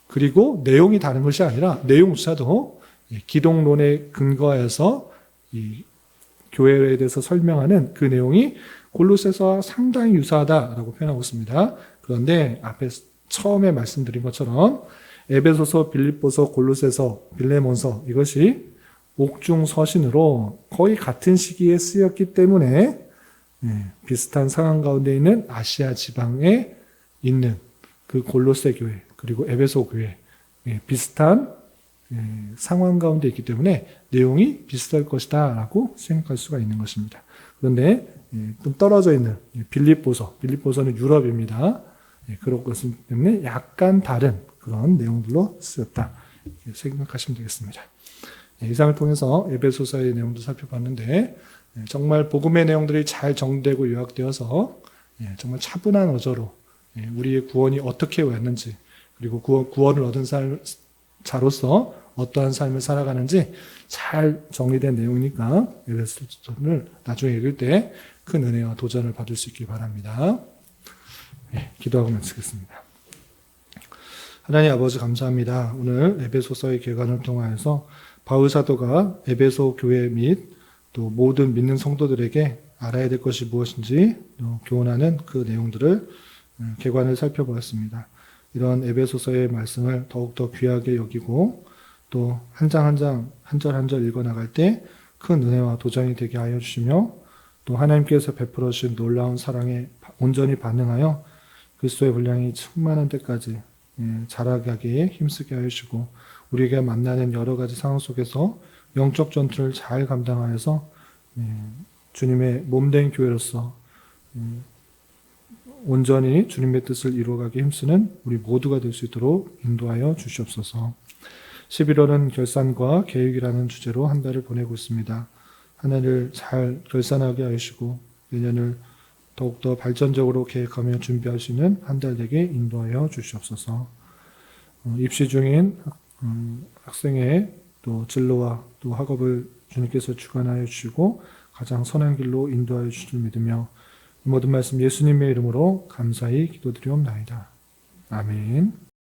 그리고 내용이 다른 것이 아니라 내용조차도 기독론에 근거해서 이 교회에 대해서 설명하는 그 내용이 골로새서와 상당히 유사하다라고 표현하고 있습니다. 그런데 앞에 처음에 말씀드린 것처럼 에베소서, 빌립보서, 골로새서, 빌레몬서 이것이 옥중 서신으로 거의 같은 시기에 쓰였기 때문에 비슷한 상황 가운데 있는 아시아 지방에 있는 그 골로새 교회 그리고 에베소 교회 비슷한 상황 가운데 있기 때문에 내용이 비슷할 것이다 라고 생각할 수가 있는 것입니다. 그런데 좀 떨어져 있는 빌립보서는 유럽입니다. 그런 것 때문에 약간 다른 그런 내용들로 쓰였다 이렇게 생각하시면 되겠습니다. 이상을 통해서 에베소서의 내용도 살펴봤는데 정말 복음의 내용들이 잘 정되고 요약되어서 정말 차분한 어조로 우리의 구원이 어떻게 왔는지 그리고 구원을 얻은 자로서 어떠한 삶을 살아가는지 잘 정리된 내용이니까 에베소서를 나중에 읽을 때 큰 은혜와 도전을 받을 수 있기 바랍니다. 기도하고 마치겠습니다. 하나님 아버지 감사합니다. 오늘 에베소서의 개관을 통하여서 바울 사도가 에베소 교회 및 또 모든 믿는 성도들에게 알아야 될 것이 무엇인지 교훈하는 그 내용들을 개관을 살펴보았습니다. 이런 에베소서의 말씀을 더욱더 귀하게 여기고 또 한 장 한 장, 한 절 한 절 읽어나갈 때 큰 은혜와 도전이 되게 하여 주시며 또 하나님께서 베풀어 주신 놀라운 사랑에 온전히 반응하여 그리스도의 분량이 충만한 때까지 자라가게 힘쓰게 하여 주시고 우리에게 만나는 여러 가지 상황 속에서 영적 전투를 잘 감당하여서 주님의 몸된 교회로서 온전히 주님의 뜻을 이루어가기 힘쓰는 우리 모두가 될 수 있도록 인도하여 주시옵소서. 11월은 결산과 계획이라는 주제로 한 달을 보내고 있습니다. 한 해를 잘 결산하게 하시고 내년을 더욱더 발전적으로 계획하며 준비할 수 있는 한 달 되게 인도하여 주시옵소서. 입시 중인 학생의 또 진로와 또 학업을 주님께서 주관하여 주시고 가장 선한 길로 인도하여 주실 믿으며 이 모든 말씀 예수님의 이름으로 감사히 기도드리옵나이다. 아멘.